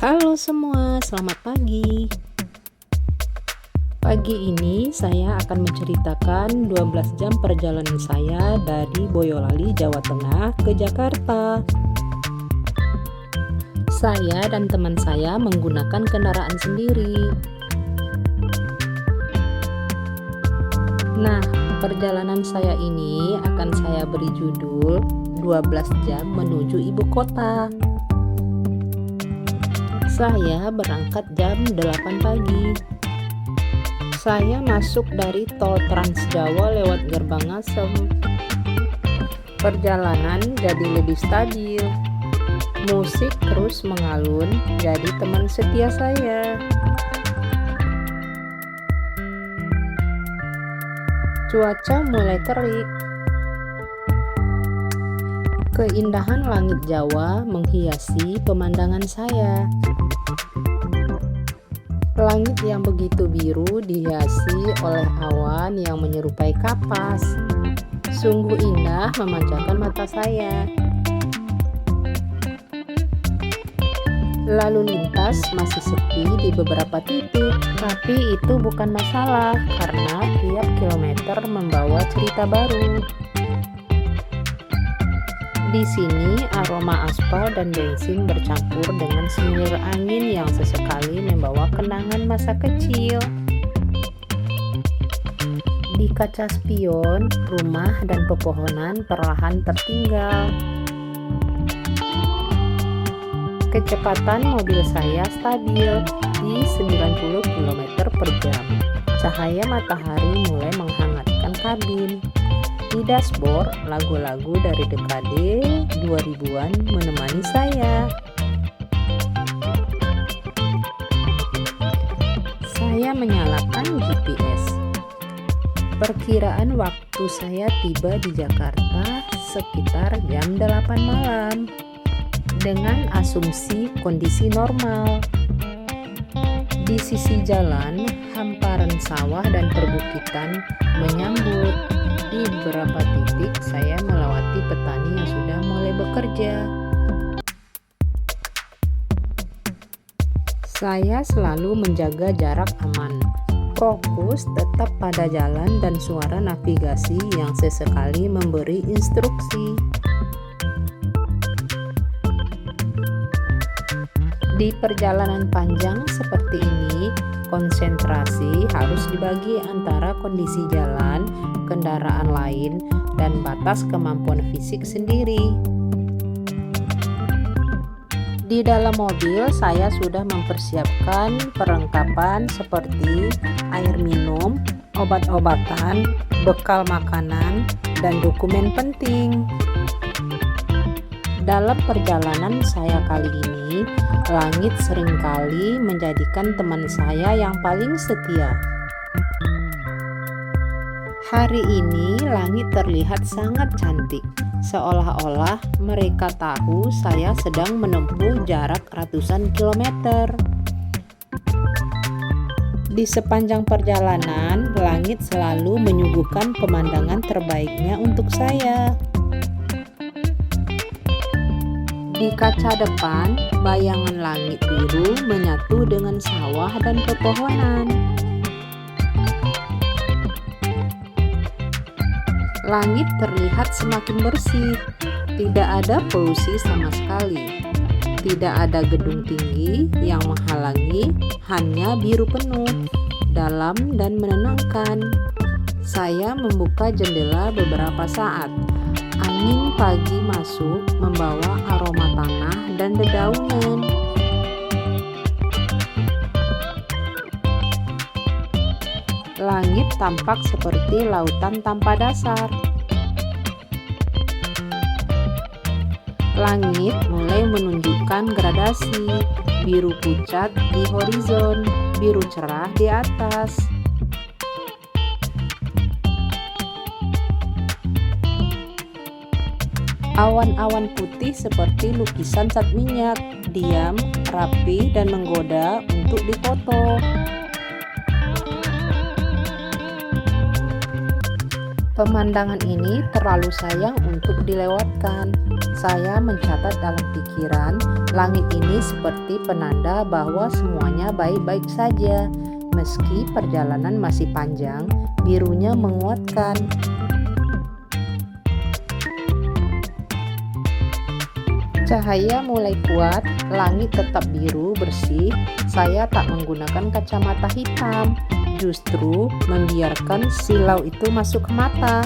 Halo semua, selamat pagi. Pagi ini saya akan menceritakan 12 jam perjalanan saya dari Boyolali, Jawa Tengah ke Jakarta. Saya dan teman saya menggunakan kendaraan sendiri. Nah, perjalanan saya ini akan saya beri judul 12 jam menuju ibu kota. Saya berangkat jam 8 pagi. Saya masuk dari tol Trans Jawa lewat Gerbang Ngasem. Perjalanan jadi lebih stabil. Musik terus mengalun jadi teman setia saya. Cuaca mulai terik. Keindahan langit Jawa menghiasi pemandangan saya. Langit yang begitu biru dihiasi oleh awan yang menyerupai kapas. Sungguh indah memanjakan mata saya. Lalu lintas masih sepi di beberapa titik, tapi itu bukan masalah karena tiap kilometer membawa cerita baru. Di sini aroma aspal dan bensin bercampur dengan semilir angin yang sesekali membawa kenangan masa kecil. Di kaca spion, rumah dan pepohonan perlahan tertinggal. Kecepatan mobil saya stabil di 90 km per jam. Cahaya matahari mulai menghangatkan kabin. Di dashboard, lagu-lagu dari dekade 2000-an menemani saya. Saya menyalakan GPS. Perkiraan waktu saya tiba di Jakarta sekitar jam 8 malam dengan asumsi kondisi normal. Di sisi jalan, hamparan sawah dan perbukitan menyambut. Di beberapa titik saya melewati petani yang sudah mulai bekerja. Saya selalu menjaga jarak aman. Fokus tetap pada jalan dan suara navigasi yang sesekali memberi instruksi. Di perjalanan panjang seperti ini, konsentrasi harus dibagi antara kondisi jalan, kendaraan lain, dan batas kemampuan fisik sendiri. Di dalam mobil, saya sudah mempersiapkan perlengkapan seperti air minum, obat-obatan, bekal makanan, dan dokumen penting. Dalam perjalanan saya kali ini, langit seringkali menjadikan teman saya yang paling setia. Hari ini langit terlihat sangat cantik, seolah-olah mereka tahu saya sedang menempuh jarak ratusan kilometer. Di sepanjang perjalanan, langit selalu menyuguhkan pemandangan terbaiknya untuk saya. Di kaca depan, bayangan langit biru menyatu dengan sawah dan pepohonan. Langit terlihat semakin bersih, tidak ada polusi sama sekali. Tidak ada gedung tinggi yang menghalangi, hanya biru penuh, dalam dan menenangkan. Saya membuka jendela beberapa saat. Angin pagi masuk membawa aroma tanah dan dedaunan. Langit tampak seperti lautan tanpa dasar. Langit mulai menunjukkan gradasi, biru pucat di horizon, biru cerah di atas. Awan-awan putih seperti lukisan cat minyak, diam, rapi, dan menggoda untuk difoto. Pemandangan ini terlalu sayang untuk dilewatkan. Saya mencatat dalam pikiran, langit ini seperti penanda bahwa semuanya baik-baik saja. Meski perjalanan masih panjang, birunya menguatkan. Cahaya mulai kuat, langit tetap biru bersih. Saya tak menggunakan kacamata hitam, justru membiarkan silau itu masuk ke mata.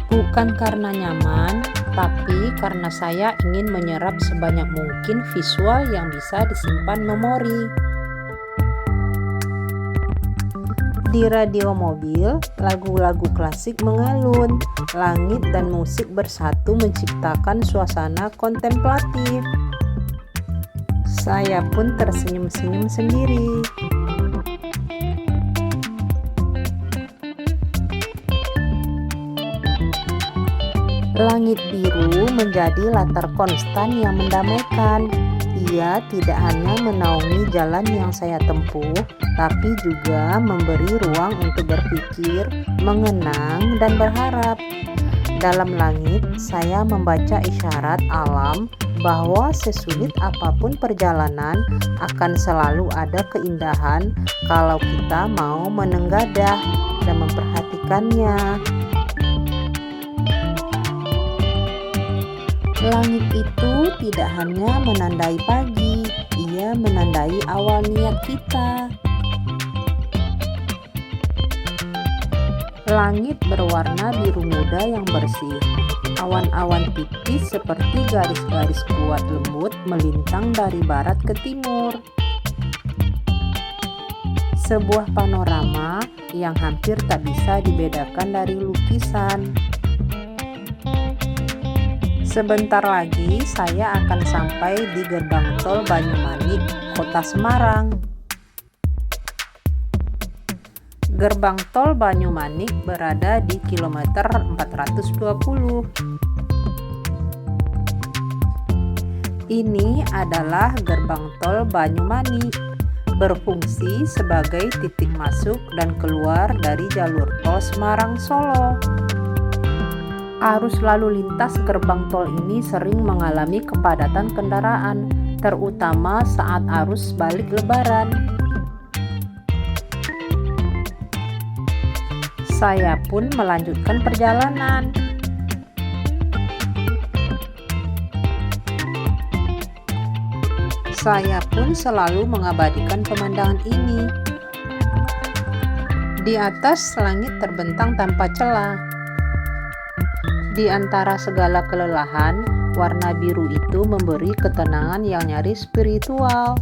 Bukan karena nyaman, tapi karena saya ingin menyerap sebanyak mungkin visual yang bisa disimpan memori. Di radio mobil, lagu-lagu klasik mengalun. Langit dan musik bersatu menciptakan suasana kontemplatif. Saya pun tersenyum-senyum sendiri. Langit biru menjadi latar konstan yang mendamaikan. Ia tidak hanya menaungi jalan yang saya tempuh, tapi juga memberi ruang untuk berpikir, mengenang, dan berharap. Dalam langit, saya membaca isyarat alam bahwa sesulit apapun perjalanan, akan selalu ada keindahan kalau kita mau menenggadah dan memperhatikannya. Langit itu tidak hanya menandai pagi, ia menandai awal niat kita. Langit berwarna biru muda yang bersih. Awan-awan tipis seperti garis-garis kuat lembut melintang dari barat ke timur. Sebuah panorama yang hampir tak bisa dibedakan dari lukisan. Sebentar lagi saya akan sampai di gerbang tol Banyumanik, Kota Semarang. Gerbang tol Banyumanik berada di kilometer 420. Ini adalah gerbang tol Banyumanik, berfungsi sebagai titik masuk dan keluar dari jalur tol Semarang-Solo. Arus lalu lintas gerbang tol ini sering mengalami kepadatan kendaraan, terutama saat arus balik Lebaran. Saya pun melanjutkan perjalanan. Saya pun selalu mengabadikan pemandangan ini. Di atas langit terbentang tanpa celah. Di antara segala kelelahan, warna biru itu memberi ketenangan yang nyaris spiritual.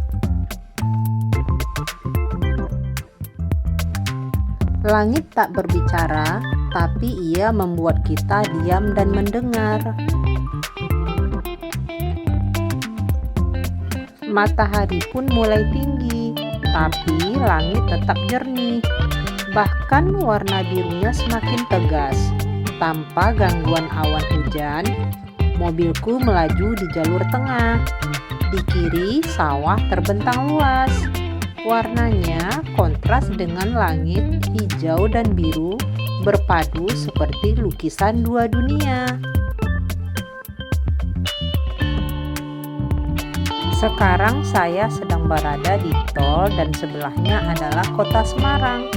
Langit tak berbicara, tapi ia membuat kita diam dan mendengar. Matahari pun mulai tinggi, tapi langit tetap jernih. Bahkan warna birunya semakin tegas. Tanpa gangguan awan hujan, mobilku melaju di jalur tengah. Di kiri, sawah terbentang luas. Warnanya kontras dengan langit hijau dan biru, berpadu seperti lukisan dua dunia. Sekarang saya sedang berada di tol dan sebelahnya adalah Kota Semarang.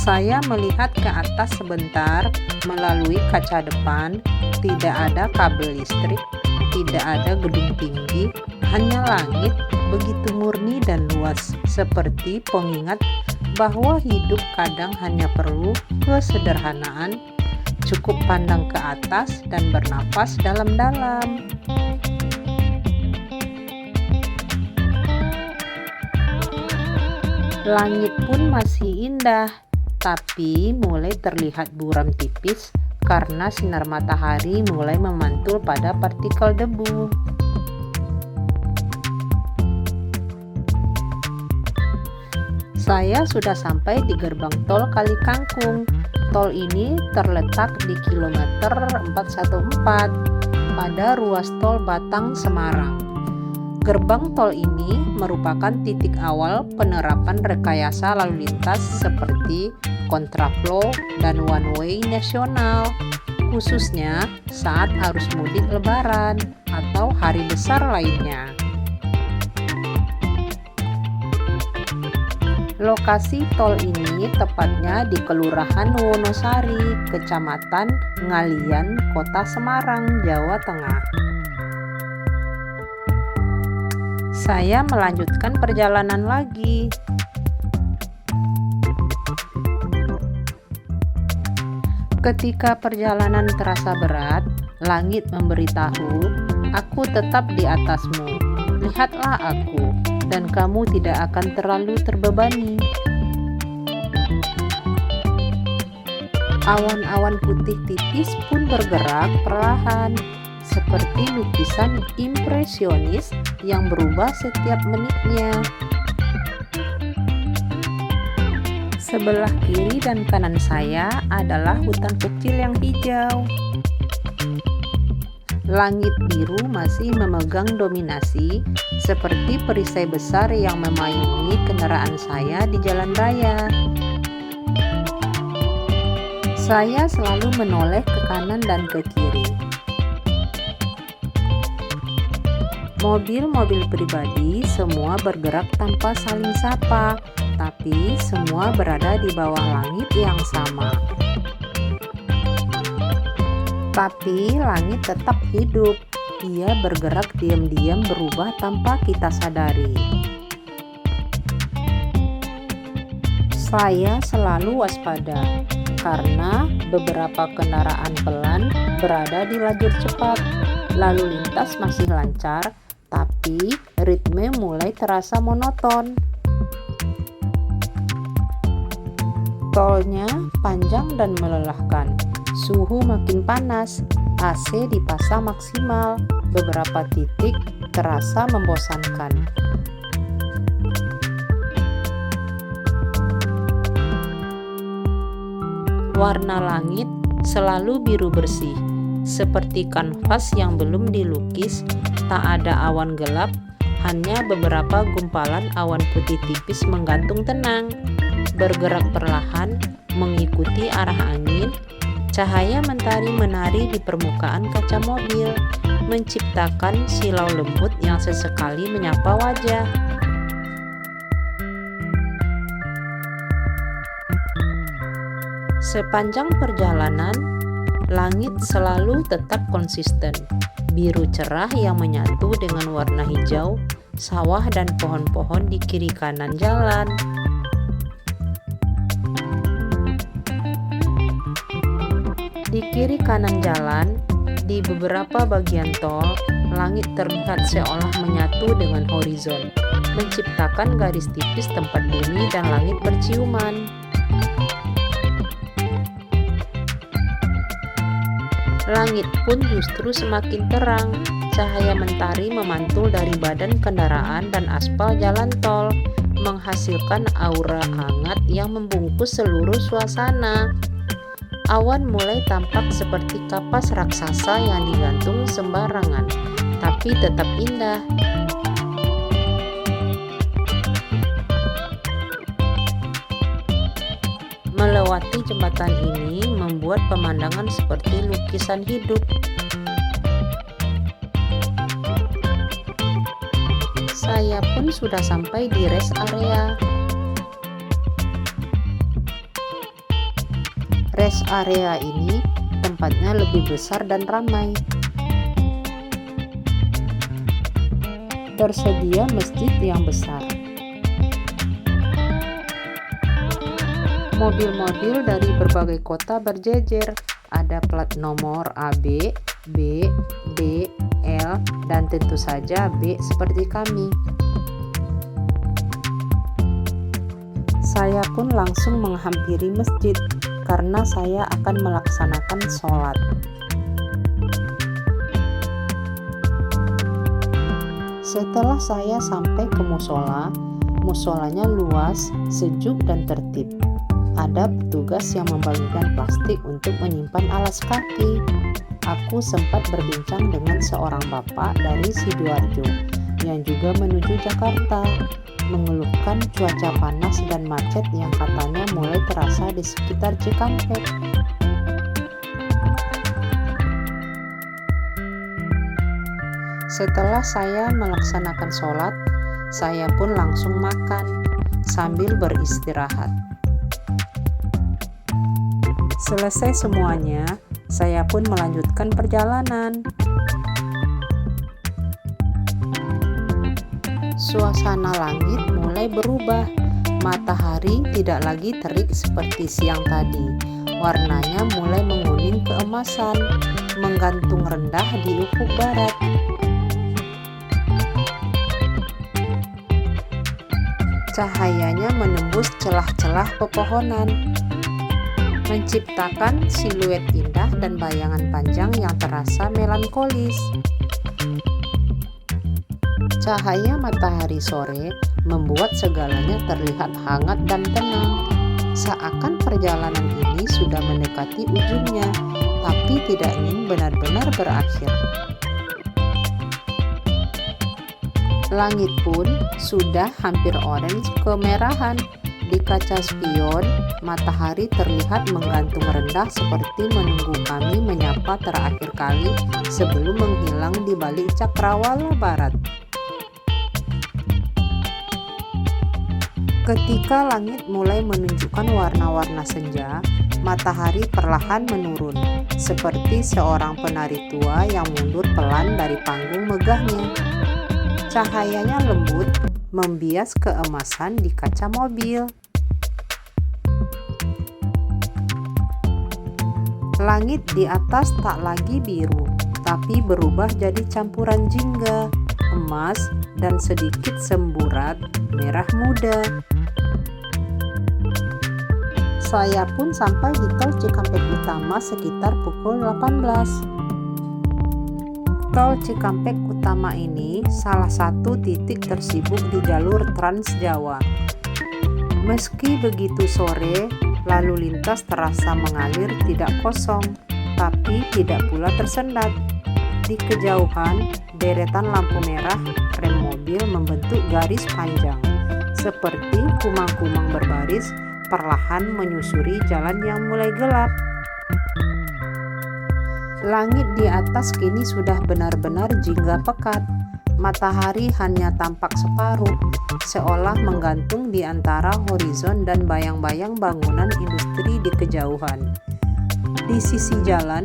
Saya melihat ke atas sebentar melalui kaca depan. Tidak ada kabel listrik, tidak ada gedung tinggi, hanya langit begitu murni dan luas, seperti pengingat bahwa hidup kadang hanya perlu kesederhanaan, cukup pandang ke atas dan bernapas dalam-dalam. Langit pun masih indah, tapi mulai terlihat buram tipis karena sinar matahari mulai memantul pada partikel debu. Saya sudah sampai di gerbang tol Kali Kangkung. Tol ini terletak di kilometer 414 pada ruas tol Batang Semarang. Gerbang tol ini merupakan titik awal penerapan rekayasa lalu lintas seperti kontraflow dan one way nasional, khususnya saat arus mudik Lebaran atau hari besar lainnya. Lokasi tol ini tepatnya di Kelurahan Wonosari, Kecamatan Ngalian, Kota Semarang, Jawa Tengah. Saya melanjutkan perjalanan lagi. Ketika perjalanan terasa berat, langit memberitahu, "Aku tetap di atasmu. Lihatlah aku, dan kamu tidak akan terlalu terbebani." Awan-awan putih tipis pun bergerak perlahan, seperti lukisan impresionis yang berubah setiap menitnya. Sebelah kiri dan kanan saya adalah hutan kecil yang hijau. Langit biru masih memegang dominasi, seperti perisai besar yang memayungi kendaraan saya di jalan raya. Saya selalu menoleh ke kanan dan ke kiri. Mobil-mobil pribadi semua bergerak tanpa saling sapa, tapi semua berada di bawah langit yang sama. Tapi langit tetap hidup. Ia bergerak diam-diam berubah tanpa kita sadari. Saya selalu waspada karena beberapa kendaraan pelan berada di lajur cepat. Lalu lintas masih lancar, tapi ritme mulai terasa monoton. Tolnya panjang dan melelahkan. Suhu makin panas, AC dipasang maksimal. Beberapa titik terasa membosankan. Warna langit selalu biru bersih, seperti kanvas yang belum dilukis. Tak ada awan gelap, hanya beberapa gumpalan awan putih tipis menggantung tenang, bergerak perlahan mengikuti arah angin. Cahaya mentari menari di permukaan kaca mobil, menciptakan silau lembut yang sesekali menyapa wajah. Sepanjang perjalanan, langit selalu tetap konsisten, biru cerah yang menyatu dengan warna hijau, sawah dan pohon-pohon di kiri kanan jalan. Di kiri kanan jalan, di beberapa bagian tol, langit terlihat seolah menyatu dengan horizon, menciptakan garis tipis tempat bumi dan langit berciuman. Langit pun justru semakin terang, cahaya mentari memantul dari badan kendaraan dan aspal jalan tol, menghasilkan aura hangat yang membungkus seluruh suasana. Awan mulai tampak seperti kapas raksasa yang digantung sembarangan, tapi tetap indah. Melewati jembatan ini membuat pemandangan seperti lukisan hidup. Saya pun sudah sampai di rest area. Rest area ini tempatnya lebih besar dan ramai. Tersedia masjid yang besar. Mobil-mobil dari berbagai kota berjejer. Ada plat nomor AB, B, D, L, dan tentu saja B seperti kami. Saya pun langsung menghampiri masjid karena saya akan melaksanakan sholat. Setelah saya sampai ke musola, musolanya luas, sejuk, dan tertib. Ada petugas yang membagikan plastik untuk menyimpan alas kaki. Aku sempat berbincang dengan seorang bapak dari Sidoarjo. yang juga menuju Jakarta, mengeluhkan cuaca panas dan macet yang katanya mulai terasa di sekitar Cikampek. Setelah saya melaksanakan sholat, saya pun langsung makan sambil beristirahat. Selesai semuanya, saya pun melanjutkan perjalanan. Suasana langit mulai berubah. Matahari tidak lagi terik seperti siang tadi. Warnanya mulai menguning keemasan, menggantung rendah di ufuk barat. Cahayanya menembus celah-celah pepohonan, menciptakan siluet indah dan bayangan panjang yang terasa melankolis. Cahaya matahari sore membuat segalanya terlihat hangat dan tenang, seakan perjalanan ini sudah mendekati ujungnya, tapi tidak ingin benar-benar berakhir. Langit pun sudah hampir orange kemerahan. Di kaca spion, matahari terlihat menggantung rendah seperti menunggu kami menyapa terakhir kali sebelum menghilang di balik cakrawala barat. Ketika langit mulai menunjukkan warna-warna senja, matahari perlahan menurun, seperti seorang penari tua yang mundur pelan dari panggung megahnya. Cahayanya lembut, membias keemasan di kaca mobil. Langit di atas tak lagi biru, tapi berubah jadi campuran jingga, emas, dan sedikit semburat merah muda. Saya pun sampai di tol Cikampek Utama sekitar pukul 18. Tol Cikampek Utama ini salah satu titik tersibuk di jalur Trans Jawa. Meski begitu sore, lalu lintas terasa mengalir tidak kosong, tapi tidak pula tersendat. Di kejauhan, deretan lampu merah rem mobil membentuk garis panjang, seperti kumang-kumang berbaris perlahan menyusuri jalan yang mulai gelap. Langit di atas kini sudah benar-benar jingga pekat. Matahari hanya tampak separuh, seolah menggantung di antara horizon dan bayang-bayang bangunan industri di kejauhan. Di sisi jalan,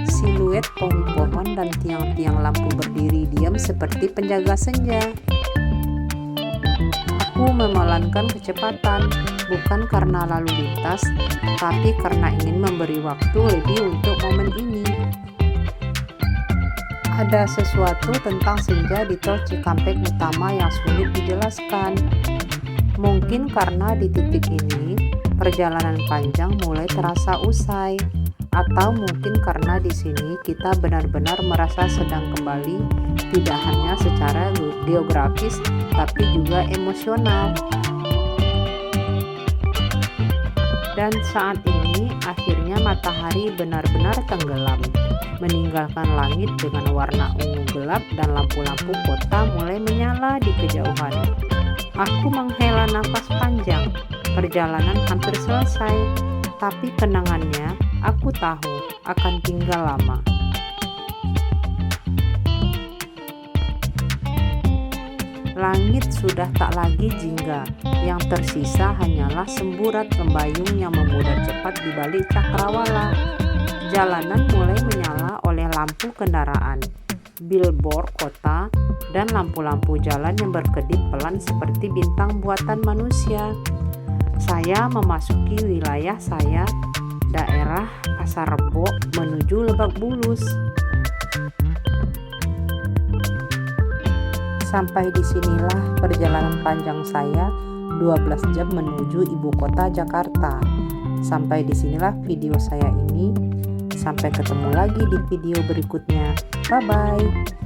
siluet pohon-pohon dan tiang-tiang lampu berdiri diam seperti penjaga senja. Aku memelankan kecepatan, bukan karena lalu lintas, tapi karena ingin memberi waktu lebih untuk momen ini. Ada sesuatu tentang senja di tol Cikampek Utama yang sulit dijelaskan. Mungkin karena di titik ini perjalanan panjang mulai terasa usai, atau mungkin karena di sini kita benar-benar merasa sedang kembali, tidak hanya secara geografis tapi juga emosional. Dan saat ini akhirnya matahari benar-benar tenggelam, meninggalkan langit dengan warna ungu gelap dan lampu-lampu kota mulai menyala di kejauhan. Aku menghela nafas panjang. Perjalanan hampir selesai, tapi kenangannya aku tahu akan tinggal lama. Langit sudah tak lagi jingga, yang tersisa hanyalah semburat membayung yang memudar cepat di balik cakrawala. Jalanan mulai menyala oleh lampu kendaraan, billboard kota, dan lampu-lampu jalan yang berkedip pelan seperti bintang buatan manusia. Saya memasuki wilayah saya, daerah Pasar Rebo menuju Lebak Bulus. Sampai disinilah perjalanan panjang saya 12 jam menuju ibu kota Jakarta. Sampai disinilah video saya ini. Sampai ketemu lagi di video berikutnya. Bye-bye.